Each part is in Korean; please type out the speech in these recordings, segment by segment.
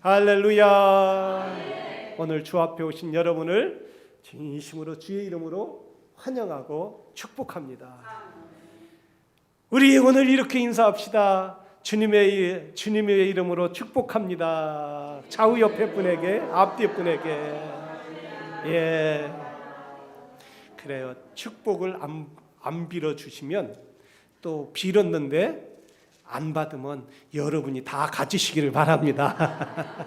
할렐루야. 오늘 주 앞에 오신 여러분을 진심으로 주의 이름으로 환영하고 축복합니다. 우리 오늘 이렇게 인사합시다. 주님의 이름으로 축복합니다. 좌우 옆에 분에게, 앞뒤 분에게. 예, 그래요. 축복을 안 빌어주시면 또 빌었는데 안 받으면 여러분이 다 가지시기를 바랍니다.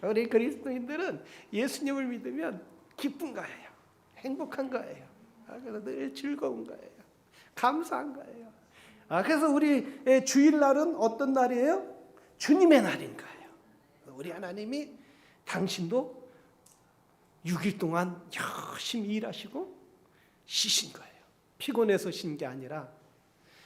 우리 그리스도인들은 예수님을 믿으면 기쁜 거예요. 행복한 거예요. 그래서 늘 즐거운 거예요. 감사한 거예요. 그래서 우리 주일날은 어떤 날이에요? 주님의 날인 거예요. 우리 하나님이 당신도 6일 동안 열심히 일하시고 쉬신 거예요. 피곤해서 쉰 게 아니라,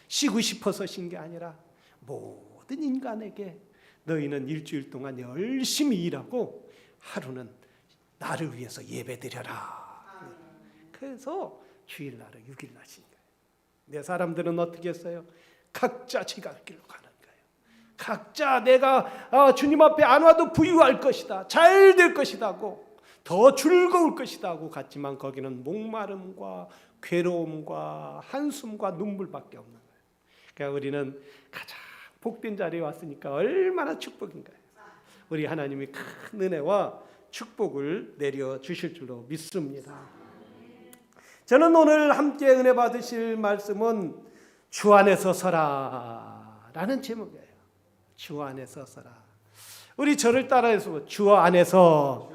쉬고 싶어서 쉰 게 아니라, 모든 인간에게 너희는 일주일 동안 열심히 일하고 하루는 나를 위해서 예배드려라. 그래서 주일날은 6일 날인 거예요. 내 사람들은 어떻게 했어요? 각자 지갈 길로 가는 거예요. 각자 내가 주님 앞에 안 와도 부유할 것이다, 잘 될 것이다고, 더 즐거울 것이다고 갔지만 거기는 목마름과 괴로움과 한숨과 눈물밖에 없는 거예요. 그러니까 우리는 가장 복된 자리에 왔으니까 얼마나 축복인가요? 우리 하나님이 큰 은혜와 축복을 내려주실 줄로 믿습니다. 저는 오늘 함께 은혜 받으실 말씀은 주 안에서 서라 라는 제목이에요. 주 안에서 서라. 우리 저를 따라해서 주 안에서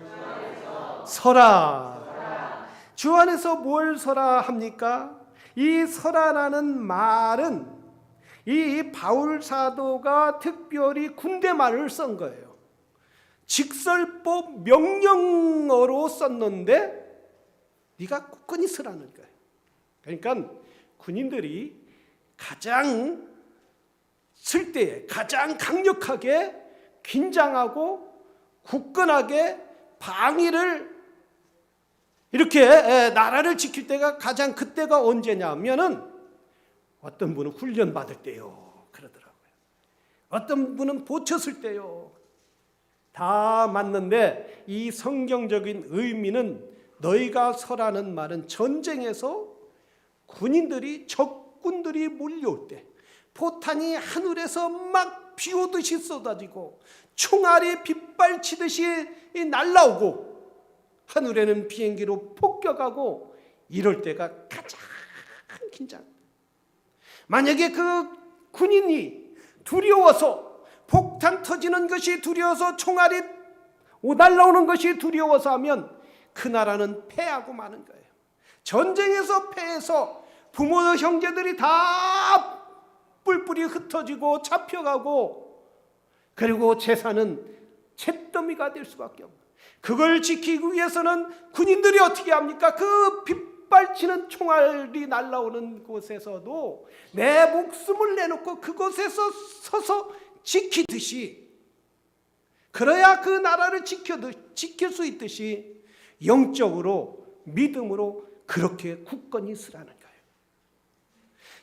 서라. 주 안에서 뭘 서라 합니까? 이 서라라는 말은 이 바울 사도가 특별히 군대 말을 쓴 거예요. 직설법 명령어로 썼는데 네가 굳건히 서라는 거예요. 그러니까 군인들이 가장 쓸 때에 가장 강력하게 긴장하고 굳건하게 방위를 이렇게 나라를 지킬 때가 가장 그때가 언제냐면은 어떤 분은 훈련 받을 때요 그러더라고요. 어떤 분은 보쳤을 때요. 다 맞는데 이 성경적인 의미는 너희가 서라는 말은 전쟁에서 군인들이 적군들이 몰려올 때 포탄이 하늘에서 막 비오듯이 쏟아지고 총알이 빗발치듯이 날라오고 하늘에는 비행기로 폭격하고 이럴 때가 가장 긴장. 만약에 그 군인이 두려워서 폭탄 터지는 것이 두려워서 총알이 날라오는 것이 두려워서 하면 그 나라는 패하고 마는 거예요. 전쟁에서 패해서 부모 형제들이 다 뿔뿔이 흩어지고 잡혀가고 그리고 재산은 잿더미가 될 수밖에 없는 거예요. 그걸 지키기 위해서는 군인들이 어떻게 합니까? 그 빗발치는 총알이 날라오는 곳에서도 내 목숨을 내놓고 그곳에서 서서 지키듯이, 그래야 그 나라를 지킬 수 있듯이 영적으로 믿음으로 그렇게 굳건히 서라는 거예요.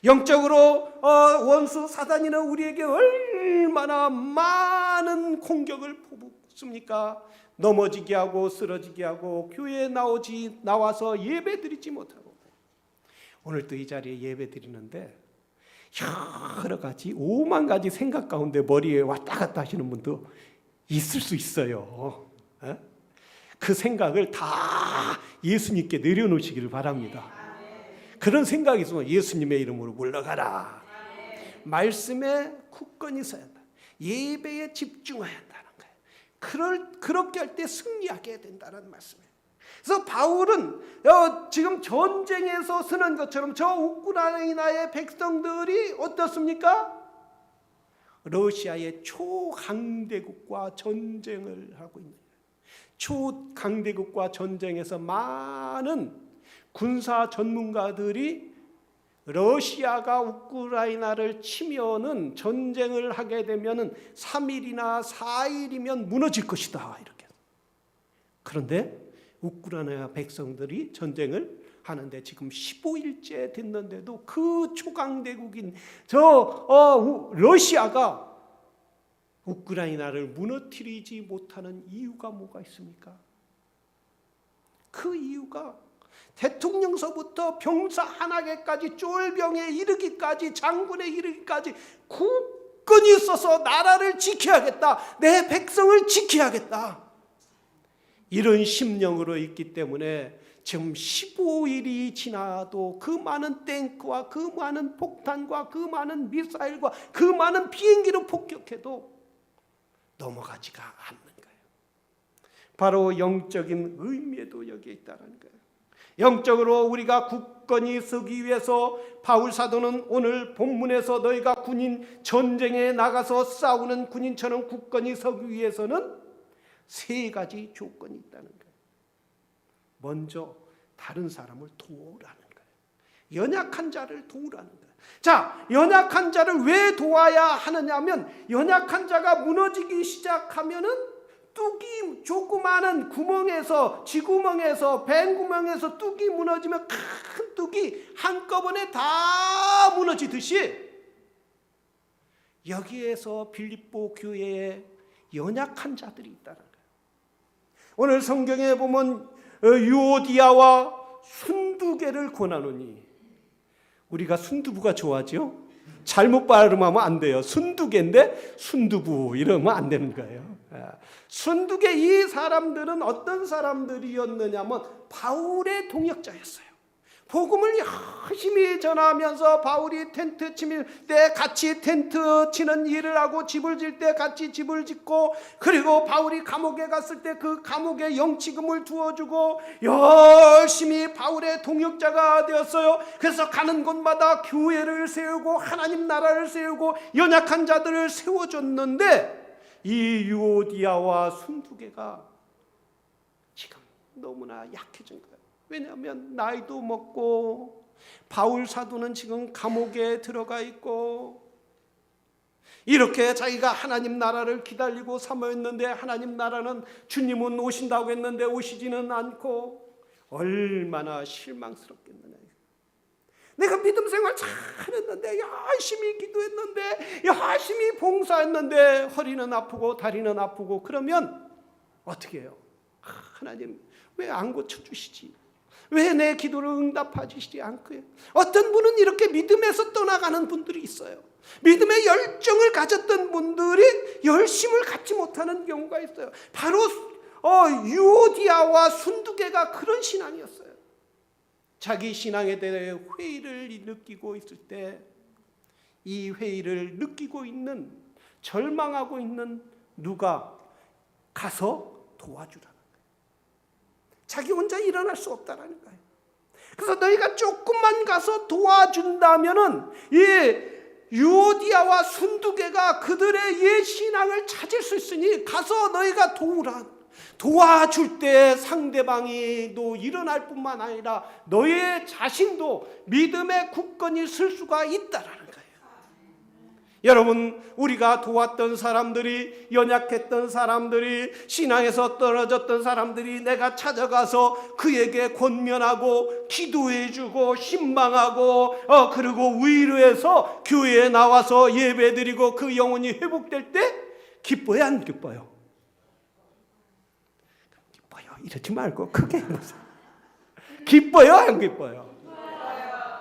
영적으로 원수 사단이는 우리에게 얼마나 많은 공격을 퍼붓습니까? 넘어지게 하고 쓰러지게 하고 교회에 나와서 예배드리지 못하고. 오늘 또 이 자리에 예배드리는데 여러 가지 5만 가지 생각 가운데 머리에 왔다 갔다 하시는 분도 있을 수 있어요. 그 생각을 다 예수님께 내려놓으시기를 바랍니다. 그런 생각이 있으면 예수님의 이름으로 물러가라. 말씀에 굳건히 서야 한다. 예배에 집중해야 한다는 거예요. 그렇게 할 때 승리하게 된다는 말씀이에요. 그래서 바울은 지금 전쟁에서 쓰는 것처럼 저 우크라이나의 백성들이 어떻습니까? 러시아의 초강대국과 전쟁을 하고 있는 거예요. 초강대국과 전쟁에서 많은 군사 전문가들이 러시아가 우크라이나를 치면은 전쟁을 하게 되면은 3일이나 4일이면 무너질 것이다 이렇게. 그런데 우크라이나 백성들이 전쟁을 하는데 지금 15일째 됐는데도 그 초강대국인 러시아가 우크라이나를 무너뜨리지 못하는 이유가 뭐가 있습니까? 그 이유가 대통령서부터 병사 하나개까지 쫄병에 이르기까지 장군에 이르기까지 굳건히 있어서 나라를 지켜야겠다. 내 백성을 지켜야겠다. 이런 심령으로 있기 때문에 지금 15일이 지나도 그 많은 탱크와 그 많은 폭탄과 그 많은 미사일과 그 많은 비행기로 폭격해도 넘어가지가 않는 거예요. 바로 영적인 의미에도 여기에 있다는 거예요. 영적으로 우리가 굳건히 서기 위해서 바울 사도는 오늘 본문에서 너희가 군인 전쟁에 나가서 싸우는 군인처럼 굳건히 서기 위해서는 세 가지 조건이 있다는 거예요. 먼저 다른 사람을 도우라는 거예요. 연약한 자를 도우라는 거예요. 자, 연약한 자를 왜 도와야 하느냐면 연약한 자가 무너지기 시작하면은 뚝이 조그마한 구멍에서 쥐구멍에서 뱀구멍에서 뚝이 무너지면 큰 뚝이 한꺼번에 다 무너지듯이 여기에서 빌립보 교회에 연약한 자들이 있다는 거예요. 오늘 성경에 보면 유오디아와 순두개를 권하노니, 우리가 순두부가 좋아하죠? 잘못 발음하면 안 돼요. 순두개인데 순두부 이러면 안 되는 거예요. 순두개 이 사람들은 어떤 사람들이었느냐면 바울의 동역자였어요. 복음을 열심히 전하면서 바울이 텐트 칠 때 같이 텐트 치는 일을 하고 집을 질 때 같이 집을 짓고, 그리고 바울이 감옥에 갔을 때 그 감옥에 영치금을 두어주고 열심히 바울의 동역자가 되었어요. 그래서 가는 곳마다 교회를 세우고 하나님 나라를 세우고 연약한 자들을 세워줬는데 이 유오디아와 순두개가 지금 너무나 약해진 거예요. 왜냐하면 나이도 먹고 바울 사도는 지금 감옥에 들어가 있고 이렇게 자기가 하나님 나라를 기다리고 사모했는데 하나님 나라는 주님은 오신다고 했는데 오시지는 않고 얼마나 실망스럽겠느냐. 내가 믿음 생활 잘했는데 열심히 기도했는데 열심히 봉사했는데 허리는 아프고 다리는 아프고 그러면 어떻게 해요? 하나님 왜 안 고쳐주시지? 왜 내 기도를 응답하시지 않고요? 어떤 분은 이렇게 믿음에서 떠나가는 분들이 있어요. 믿음의 열정을 가졌던 분들이 열심을 갖지 못하는 경우가 있어요. 바로 유오디아와 순두개가 그런 신앙이었어요. 자기 신앙에 대해 회의를 느끼고 있을 때 이 회의를 느끼고 있는, 절망하고 있는 누가 가서 도와주라는 거예요. 자기 혼자 일어날 수 없다라는 거예요. 그래서 너희가 조금만 가서 도와준다면은 이 유오디아와 순두개가 그들의 옛 신앙을 찾을 수 있으니 가서 너희가 도우라. 도와줄 때 상대방이 또 일어날 뿐만 아니라 너의 자신도 믿음에 굳건히 설 수가 있다라는 거예요. 여러분, 우리가 도왔던 사람들이, 연약했던 사람들이, 신앙에서 떨어졌던 사람들이 내가 찾아가서 그에게 권면하고 기도해주고 신방하고 그리고 위로해서 교회에 나와서 예배드리고 그 영혼이 회복될 때 기뻐요, 안 기뻐요? 기뻐요. 이러지 말고 크게 해보세요. 기뻐요, 안 기뻐요?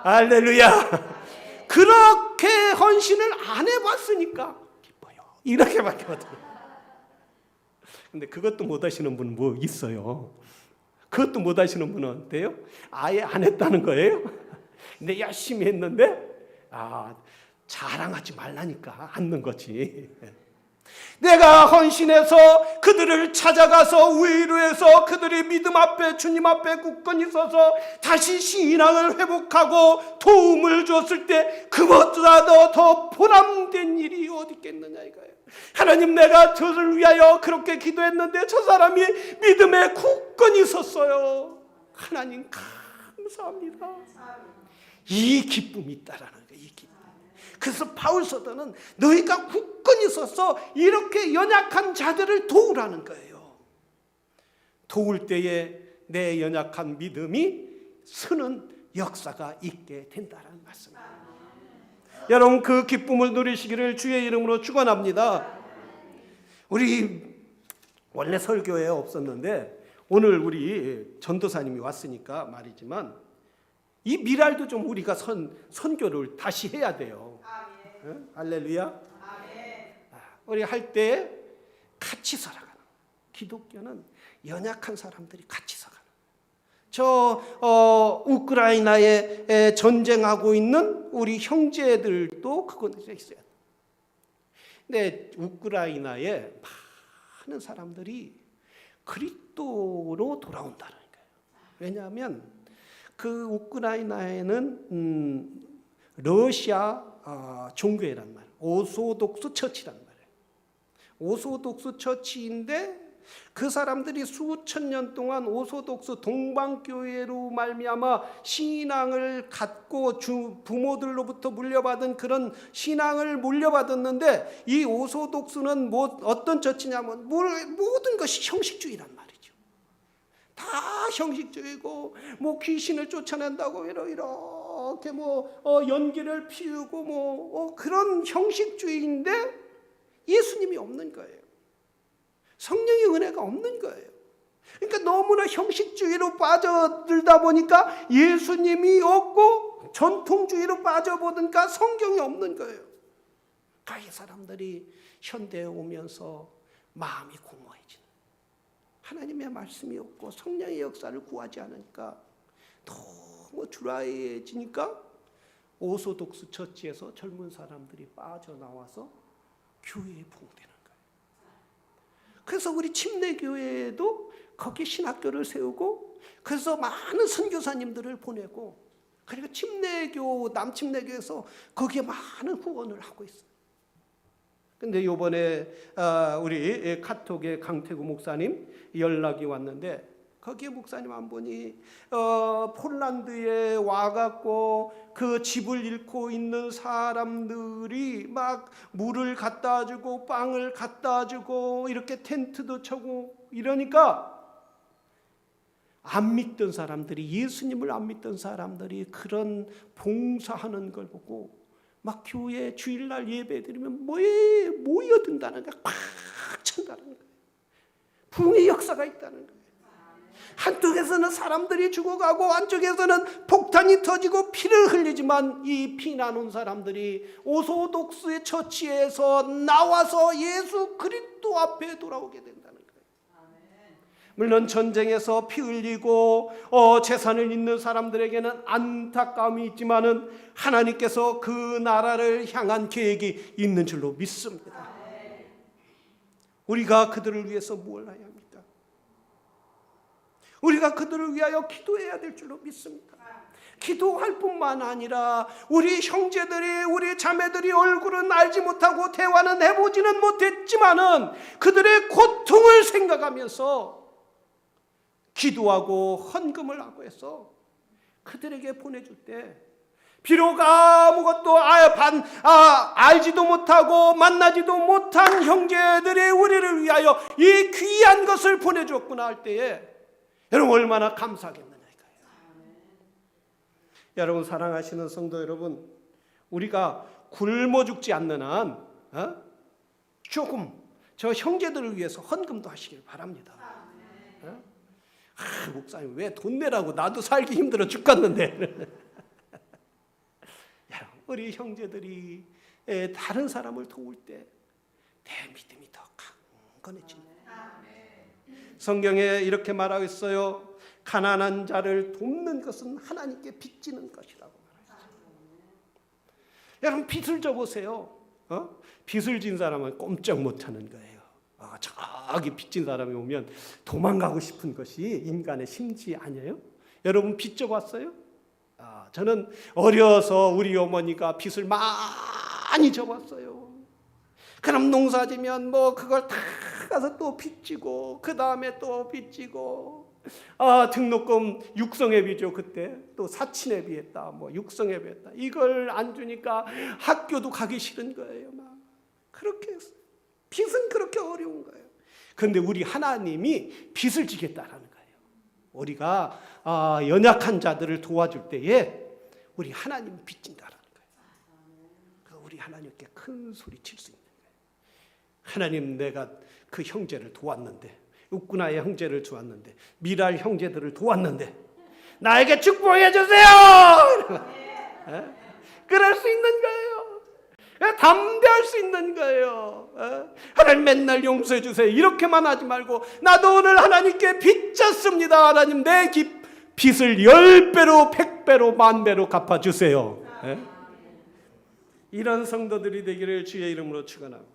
할렐루야. 그렇게 헌신을 안 해봤으니까 기뻐요. 이렇게밖에 못해요. 근데 그것도 못 하시는 분 뭐 있어요? 그것도 못 하시는 분은 어때요? 아예 안 했다는 거예요? 근데 열심히 했는데 자랑하지 말라니까 않는 거지. 내가 헌신해서 그들을 찾아가서 위로해서 그들이 믿음 앞에 주님 앞에 굳건히 서서 다시 신앙을 회복하고 도움을 줬을 때 그것보다 더 보람된 일이 어디 있겠느냐 이거예요. 하나님, 내가 저를 위하여 그렇게 기도했는데 저 사람이 믿음에 굳건히 섰어요. 하나님 감사합니다. 이 기쁨이 있다라는 거예요. 이 기쁨. 그래서 바울 사도는 너희가 굳건히 서서 이렇게 연약한 자들을 도우라는 거예요. 도울 때에 내 연약한 믿음이 서는 역사가 있게 된다는 말씀입니다. 여러분, 그 기쁨을 누리시기를 주의 이름으로 축원합니다. 우리 원래 설교에 없었는데 오늘 우리 전도사님이 왔으니까 말이지만 이 미랄도 좀 우리가 선교를 다시 해야 돼요. 응? 할렐루야. 우리 할 때 같이 살아가는, 기독교는 연약한 사람들이 같이 살아가는, 우크라이나에 전쟁하고 있는 우리 형제들도 그건 있어야 돼요. 근데 우크라이나에 많은 사람들이 그리스도로 돌아온다는 거예요. 왜냐하면 그 우크라이나에는 러시아 종교회란 말이에요. 오소독스 처치란 말이에요. 오소독스 처치인데 그 사람들이 수천 년 동안 오소독스 동방교회로 말미암아 신앙을 갖고 부모들로부터 물려받은 그런 신앙을 물려받았는데, 이 오소독스는 어떤 처치냐면 모든 것이 형식주의란 말이죠. 다 형식주의고 귀신을 쫓아낸다고 이렇게 연기를 피우고 그런 형식주의인데 예수님이 없는 거예요. 성령의 은혜가 없는 거예요. 그러니까 너무나 형식주의로 빠져들다 보니까 예수님이 없고 전통주의로 빠져보니까 성경이 없는 거예요. 그러니까 이 사람들이 현대에 오면서 마음이 공허해지는, 하나님의 말씀이 없고 성령의 역사를 구하지 않으니까 너무 드라이해지니까 오소독스 처치에서 젊은 사람들이 빠져나와서 교회에 부흥되는 거예요. 그래서 우리 침례교회도 거기 신학교를 세우고, 그래서 많은 선교사님들을 보내고, 그리고 남침례교에서 거기에 많은 후원을 하고 있어요. 근데 요번에 우리 카톡의 강태구 목사님 연락이 왔는데, 거기에 목사님 한 분이 폴란드에 와갖고 그 집을 잃고 있는 사람들이 막 물을 갖다 주고 빵을 갖다 주고 이렇게 텐트도 쳐고 이러니까, 안 믿던 사람들이, 예수님을 안 믿던 사람들이 그런 봉사하는 걸 보고 막 교회 주일날 예배 드리면 모여든다는 거예요. 꽉 찬다는 거예요. 부흥의 역사가 있다는 거예요. 한쪽에서는 사람들이 죽어가고 한쪽에서는 폭탄이 터지고 피를 흘리지만, 이 피난 온 사람들이 오소독스의 처치에서 나와서 예수 그리스도 앞에 돌아오게 된다는 거예요. 물론 전쟁에서 피 흘리고 재산을 잃는 사람들에게는 안타까움이 있지만은 하나님께서 그 나라를 향한 계획이 있는 줄로 믿습니다. 우리가 그들을 위해서 뭘 해야 합니까? 우리가 그들을 위하여 기도해야 될 줄로 믿습니다. 기도할 뿐만 아니라 우리 형제들이, 우리 자매들이 얼굴은 알지 못하고 대화는 해보지는 못했지만은 그들의 고통을 생각하면서 기도하고 헌금을 하고 해서 그들에게 보내줄 때, 비록 아무것도 알지도 못하고 만나지도 못한 형제들이 우리를 위하여 이 귀한 것을 보내줬구나 할 때에 여러분 얼마나 감사하겠느냐 이거예요. 여러분, 사랑하시는 성도 여러분, 우리가 굶어 죽지 않는 한 조금 저 형제들을 위해서 헌금도 하시길 바랍니다. 목사님 왜 돈 내라고, 나도 살기 힘들어 죽겠는데. 우리 형제들이 다른 사람을 도울 때 내 믿음이 더 강건해집니다. 성경에 이렇게 말하고 있어요. 가난한 자를 돕는 것은 하나님께 빚지는 것이라고 말하죠. 여러분, 빚을 져보세요. 빚을 진 사람은 꼼짝 못하는 거예요. 저기 빚진 사람이 오면 도망가고 싶은 것이 인간의 심지 아니에요? 여러분, 빚 져봤어요? 저는 어려서 우리 어머니가 빚을 많이 져봤어요. 그럼 농사지면 그걸 다 가서 또 빚지고, 그 다음에 또 빚지고, 등록금 육성회비죠. 그때 또 사치회비 했다, 육성회비 했다. 이걸 안 주니까 학교도 가기 싫은 거예요. 막 그렇게 했어요. 빚은 그렇게 어려운 거예요. 그런데 우리 하나님이 빚을 지겠다라는 거예요. 우리가 연약한 자들을 도와줄 때에 우리 하나님 빚진다라는 거예요. 우리 하나님께 큰 소리 칠 수 있는 거예요. 하나님, 내가 그 형제를 도왔는데, 웃구나의 형제를 도왔는데, 미랄 형제들을 도왔는데 나에게 축복해 주세요. 그럴 수 있는 거예요. 담대할 수 있는 거예요. 하나님, 맨날 용서해 주세요 이렇게만 하지 말고, 나도 오늘 하나님께 빚졌습니다. 하나님, 내 빚을 10배로 100배로 만배로 갚아주세요. 이런 성도들이 되기를 주의 이름으로 축원합니다.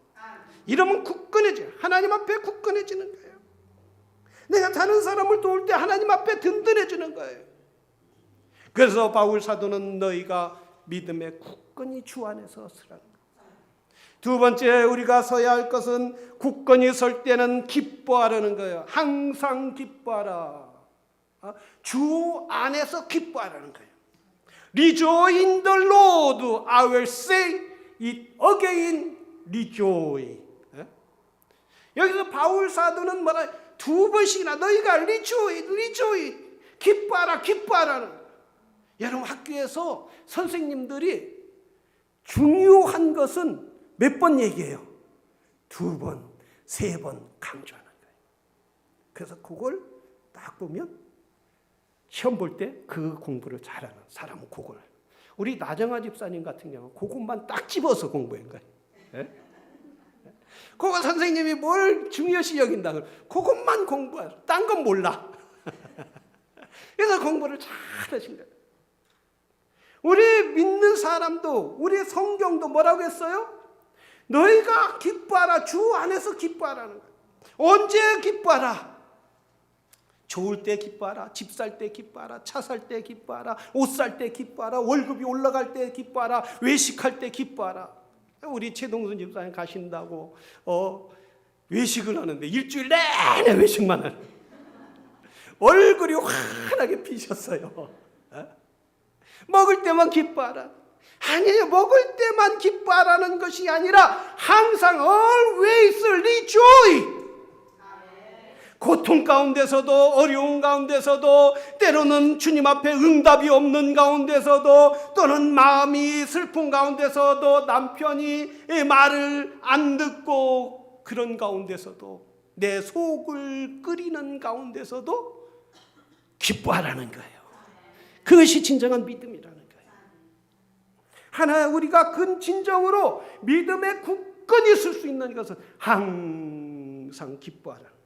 이러면 굳건해져. 하나님 앞에 굳건해지는 거예요. 내가 다른 사람을 도울 때 하나님 앞에 든든해지는 거예요. 그래서 바울 사도는 너희가 믿음에 굳건히 주 안에서 서라는 거예요. 두 번째, 우리가 서야 할 것은 굳건히 설 때는 기뻐하라는 거예요. 항상 기뻐하라. 주 안에서 기뻐하라는 거예요. Rejoice in the Lord. I will say it again. Rejoice. 여기서 바울 사도는 뭐라, 두 번씩이나 너희가 rejoice, 기뻐하라, 기뻐하라는 거예요. 여러분, 학교에서 선생님들이 중요한 것은 몇 번 얘기해요? 2번, 3번 강조하는 거예요. 그래서 그걸 딱 보면 시험 볼 때 그 공부를 잘하는 사람은 그걸. 우리 나정아 집사님 같은 경우 그것만 딱 집어서 공부한 거예요. 그거 선생님이 뭘 중요시 여긴다 그러면 그것만 공부하라. 딴 건 몰라. 그래서 공부를 잘하신 거예요. 우리 믿는 사람도, 우리 성경도 뭐라고 했어요? 너희가 기뻐하라. 주 안에서 기뻐하라는 거예요. 언제 기뻐하라? 좋을 때 기뻐하라. 집 살 때 기뻐하라. 차 살 때 기뻐하라. 옷 살 때 기뻐하라. 월급이 올라갈 때 기뻐하라. 외식할 때 기뻐하라. 우리 최동순 집사님 가신다고 외식을 하는데 일주일 내내 외식만 하는, 얼굴이 환하게 피셨어요. 먹을 때만 기뻐하라. 아니에요. 먹을 때만 기뻐하라는 것이 아니라 항상 always rejoice. 고통 가운데서도, 어려운 가운데서도, 때로는 주님 앞에 응답이 없는 가운데서도, 또는 마음이 슬픈 가운데서도, 남편이 말을 안 듣고 그런 가운데서도, 내 속을 끓이는 가운데서도 기뻐하라는 거예요. 그것이 진정한 믿음이라는 거예요. 하나, 우리가 그 진정으로 믿음에 굳건히 설 수 있는 것은 항상 기뻐하라.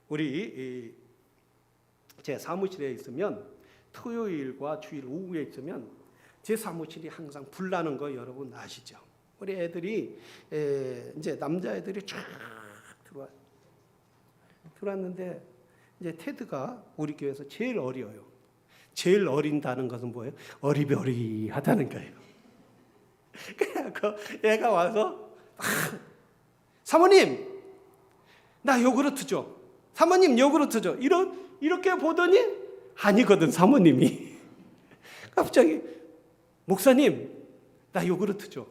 우리 제 사무실에 있으면, 토요일과 주일 오후에 있으면 제 사무실이 항상 불 나는 거 여러분 아시죠? 우리 애들이 이제 남자애들이 쫙 들어왔는데, 이제 테드가 우리 교회에서 제일 어려요. 제일 어린다는 것은 뭐예요? 어리버리하다는 거예요. 그래서 얘가 와서 사모님, 나 요구르트 줘. 사모님, 요구르트 줘. 이렇게 보더니 아니거든, 사모님이. 갑자기 목사님, 나 요구르트 줘.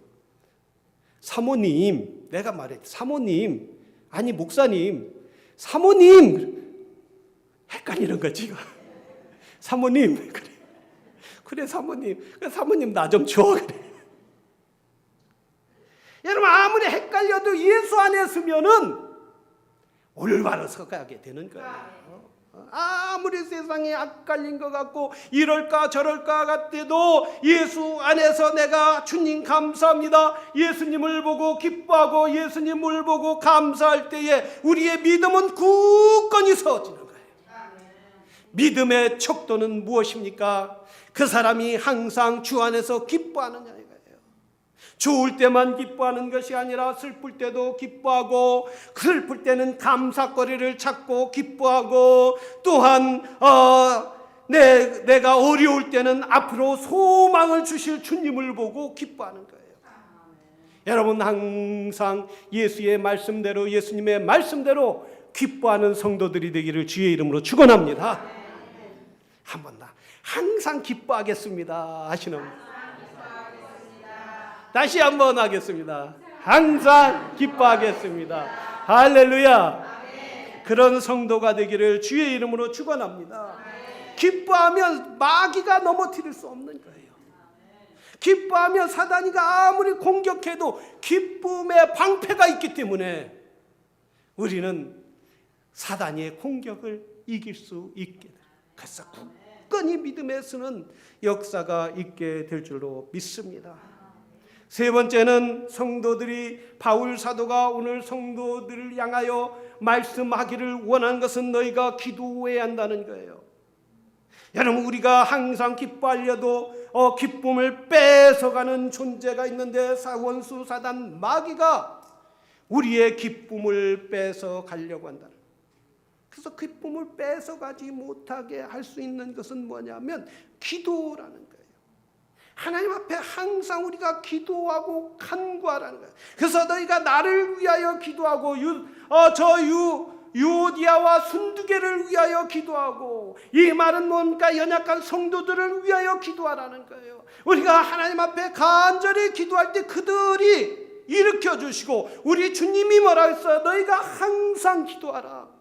사모님, 내가 말해. 사모님, 아니 목사님, 사모님. 헷갈리는 거지. 사모님, 그래 사모님, 사모님 나 좀 줘. 그래. 여러분, 아무리 헷갈려도 예수 안에 있으면은 올바로 서가게 되는 거예요. 아무리 세상에 헷갈린 것 같고 이럴까 저럴까 같아도 예수 안에서 내가 주님 감사합니다, 예수님을 보고 기뻐하고 예수님을 보고 감사할 때에 우리의 믿음은 굳건히 서지는 거예요. 믿음의 척도는 무엇입니까? 그 사람이 항상 주 안에서 기뻐하느냐. 좋을 때만 기뻐하는 것이 아니라 슬플 때도 기뻐하고, 슬플 때는 감사거리를 찾고 기뻐하고, 또한 내가 어려울 때는 앞으로 소망을 주실 주님을 보고 기뻐하는 거예요. 여러분, 항상 예수의 말씀대로, 예수님의 말씀대로 기뻐하는 성도들이 되기를 주의 이름으로 축원합니다. 한 번 더 항상 기뻐하겠습니다 하시는, 다시 한번 하겠습니다. 항상 기뻐하겠습니다. 할렐루야. 그런 성도가 되기를 주의 이름으로 축원합니다. 기뻐하면 마귀가 넘어뜨릴 수 없는 거예요. 기뻐하며 사단이가 아무리 공격해도 기쁨의 방패가 있기 때문에 우리는 사단의 공격을 이길 수 있게 됩니다. 그래서 굳건히 믿음에 서는 역사가 있게 될 줄로 믿습니다. 세 번째는 성도들이, 바울 사도가 오늘 성도들을 향하여 말씀하기를 원하는 것은 너희가 기도해야 한다는 거예요. 여러분, 우리가 항상 기뻐하려도 기쁨을 뺏어가는 존재가 있는데 원수 사단 마귀가 우리의 기쁨을 뺏어가려고 한다는 거예요. 그래서 기쁨을 뺏어가지 못하게 할 수 있는 것은 뭐냐면 기도라는 거예요. 하나님 앞에 항상 우리가 기도하고 간구하라는 거예요. 그래서 너희가 나를 위하여 기도하고 유오디아와 순두개를 위하여 기도하고, 이 말은 뭔가 연약한 성도들을 위하여 기도하라는 거예요. 우리가 하나님 앞에 간절히 기도할 때 그들이 일으켜 주시고, 우리 주님이 뭐라 했어요? 너희가 항상 기도하라.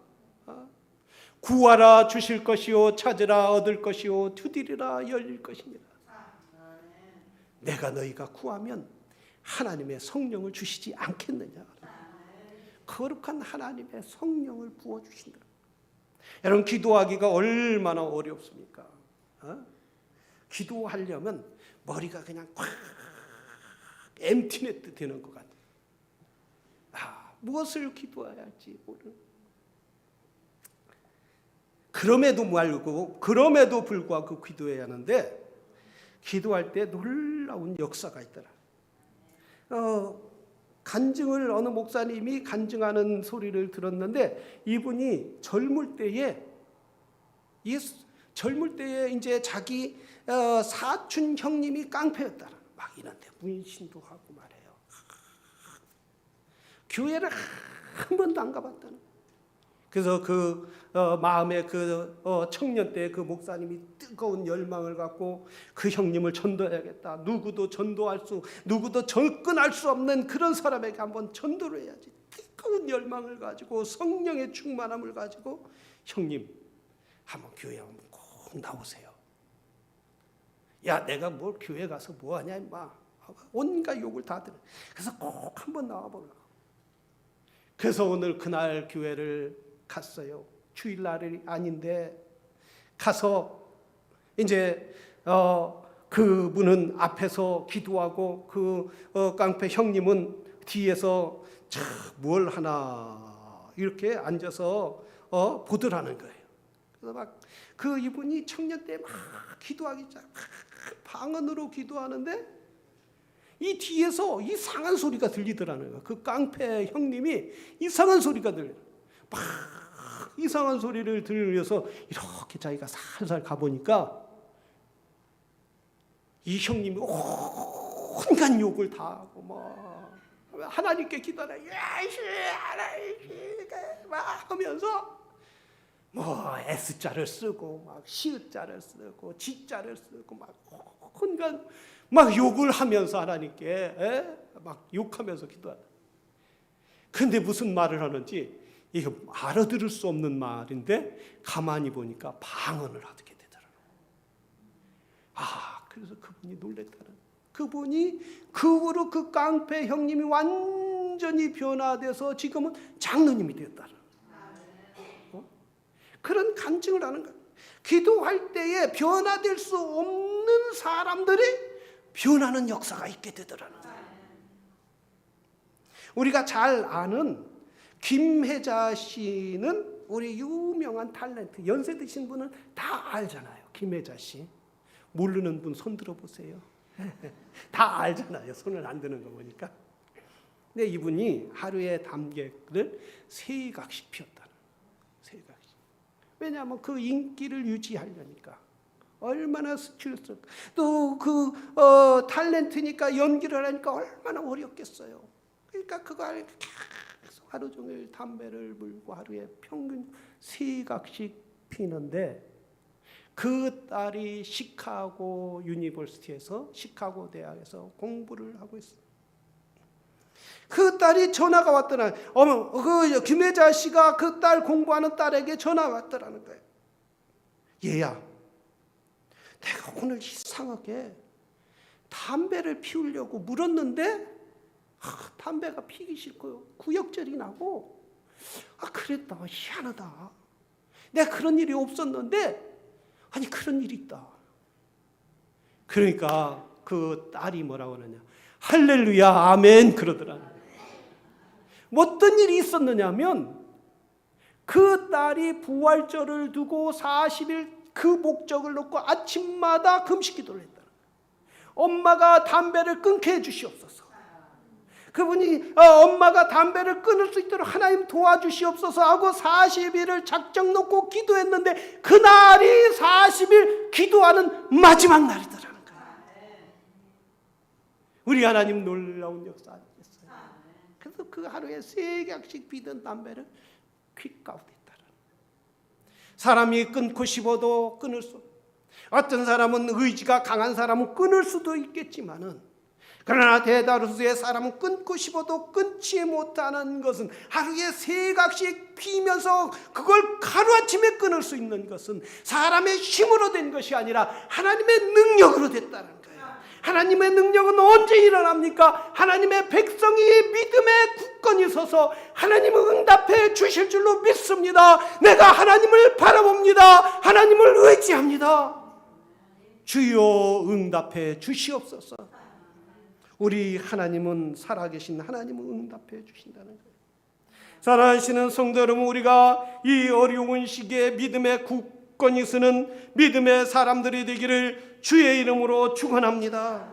구하라 주실 것이요, 찾으라 얻을 것이요, 두드리라 열릴 것입니다. 내가 너희가 구하면 하나님의 성령을 주시지 않겠느냐. 거룩한 하나님의 성령을 부어주신다. 여러분, 기도하기가 얼마나 어렵습니까? 기도하려면 머리가 그냥 꽉 엠티네트 되는 것 같아요. 무엇을 기도해야 할지 모르는. 그럼에도 불구하고 기도해야 하는데, 기도할 때 놀라운 역사가 있더라. 간증을 어느 목사님이 간증하는 소리를 들었는데, 이분이 젊을 때에 이제 자기 사촌 형님이 깡패였다. 막 이런데 문신도 하고 말해요. 교회를 한 번도 안 가봤다는. 그래서 그 마음에 청년 때 그 목사님이 뜨거운 열망을 갖고 그 형님을 전도해야겠다. 누구도 접근할 수 없는 그런 사람에게 한번 전도를 해야지. 뜨거운 열망을 가지고 성령의 충만함을 가지고, 형님 한번 교회 한번 꼭 나오세요. 야, 내가 뭘 교회 가서 뭐하냐 임마. 온갖 욕을 다 들어. 그래서 꼭 한번 나와보려고. 그래서 오늘 그날 교회를 갔어요. 주일날이 아닌데 가서 이제 그분은 앞에서 기도하고 그 깡패 형님은 뒤에서 뭘 하나 이렇게 앉아서 보더라는 거예요. 그래서 막 이분이 청년 때 막 기도하기 방언으로 기도하는데 이 뒤에서 이상한 소리가 들리더라는 거예요. 그 깡패 형님이 이상한 소리가 들려요. 막 이상한 소리를 들려서 이렇게 자기가 살살 가보니까 이 형님이 온갖 욕을 다 하고 막 하나님께 기도하라, 막 하면서 뭐 S자를 쓰고 막 시자를 쓰고 G자를 쓰고 막 온갖 막 욕을 하면서 하나님께 막 욕하면서 기도하라. 근데 무슨 말을 하는지 이거 알아들을 수 없는 말인데 가만히 보니까 방언을 하게 되더라고요. 그래서 그분이 놀랬다는. 그분이 그 후로 그 깡패 형님이 완전히 변화돼서 지금은 장로님이 되었다는. 그런 간증을 하는 거예요. 기도할 때에 변화될 수 없는 사람들이 변하는 역사가 있게 되더라는 거예요. 우리가 잘 아는 김혜자 씨는 우리 유명한 탤런트, 연세 드신 분은 다 알잖아요. 김혜자 씨. 모르는 분 손 들어보세요. 다 알잖아요. 손을 안 드는 거 보니까. 근데 이분이 하루에 담배를 3각씩 피웠다는. 3각씩. 왜냐하면 그 인기를 유지하려니까. 얼마나 스트레스. 또 탤런트니까 연기를 하니까 얼마나 어렵겠어요. 그러니까 그거 하루 종일 담배를 물고 하루에 평균 3각씩 피는데, 그 딸이 시카고 유니버시티에서, 시카고 대학에서 공부를 하고 있어요. 그 딸이 전화가 왔더라. 어머, 김혜자 씨가 그 딸 공부하는 딸에게 전화가 왔더라는 거예요. 얘야, 내가 오늘 이상하게 담배를 피우려고 물었는데 담배가 피기 싫고요. 구역질이 나고 그랬다. 희한하다. 내가 그런 일이 없었는데 아니 그런 일이 있다. 그러니까 그 딸이 뭐라고 하느냐. 할렐루야 아멘 그러더라. 어떤 일이 있었느냐면 그 딸이 부활절을 두고 40일 그 목적을 놓고 아침마다 금식 기도를 했다. 엄마가 담배를 끊게 해주시옵소서. 그분이 엄마가 담배를 끊을 수 있도록 하나님 도와주시옵소서 하고 40일을 작정 놓고 기도했는데 그날이 40일 기도하는 마지막 날이더라는 거예요. 우리 하나님 놀라운 역사 아니겠어요? 그래서 그 하루에 3객씩 피던 담배를 퀵아웃했다는. 사람이 끊고 싶어도 끊을 수 없고 어떤 사람은 의지가 강한 사람은 끊을 수도 있겠지만은 그러나 대다수의 사람은 끊고 싶어도 끊지 못하는 것은 하루에 3각씩 피면서 그걸 하루아침에 끊을 수 있는 것은 사람의 힘으로 된 것이 아니라 하나님의 능력으로 됐다는 거예요. 하나님의 능력은 언제 일어납니까? 하나님의 백성이 믿음에 굳건히 서서 하나님을 응답해 주실 줄로 믿습니다. 내가 하나님을 바라봅니다. 하나님을 의지합니다. 주여 응답해 주시옵소서. 우리 하나님은 살아계신 하나님을 응답해 주신다는 거예요. 사랑하시는 성도 여러분, 우리가 이 어려운 시기에 믿음에 굳건히 서는 믿음의 사람들이 되기를 주의 이름으로 축원합니다.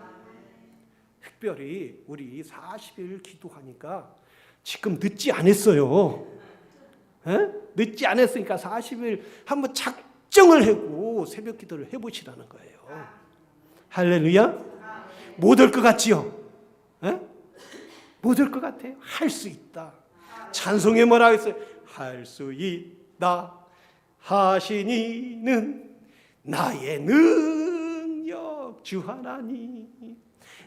특별히 우리 40일 기도하니까 지금 늦지 않았어요. 늦지 않았으니까 40일 한번 작정을 하고 새벽 기도를 해보시라는 거예요. 할렐루야. 못 올 것 같지요? 못 올 것 같아요? 할 수 있다. 찬송에 뭐라 했어요? 할 수 있다 하시니는 나의 능력 주 하나님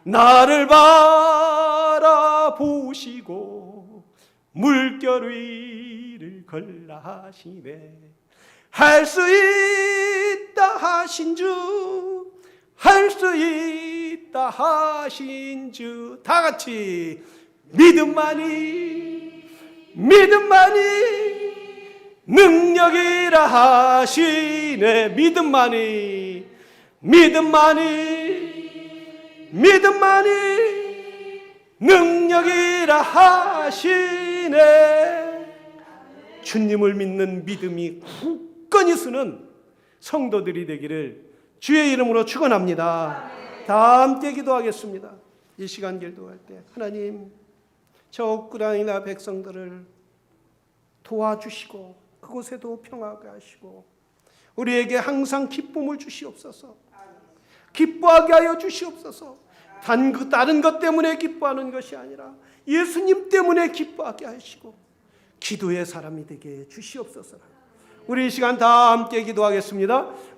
나를 바라보시고 물결 위를 걸라하시네. 할 수 있다 하신 주 할 수 있다 하신 주 다 같이 믿음만이 능력이라 하시네. 믿음만이 능력이라 하시네. 주님을 믿는 믿음이 굳건히 서는 성도들이 되기를 주의 이름으로 축원합니다. 다 함께 기도하겠습니다. 이 시간 기도할 때 하나님 저 우크라이나 백성들을 도와주시고 그곳에도 평화가 하시고 우리에게 항상 기쁨을 주시옵소서. 기뻐하게 하여 주시옵소서. 다른 것 때문에 기뻐하는 것이 아니라 예수님 때문에 기뻐하게 하시고 기도의 사람이 되게 주시옵소서. 우리 이 시간 다 함께 기도하겠습니다.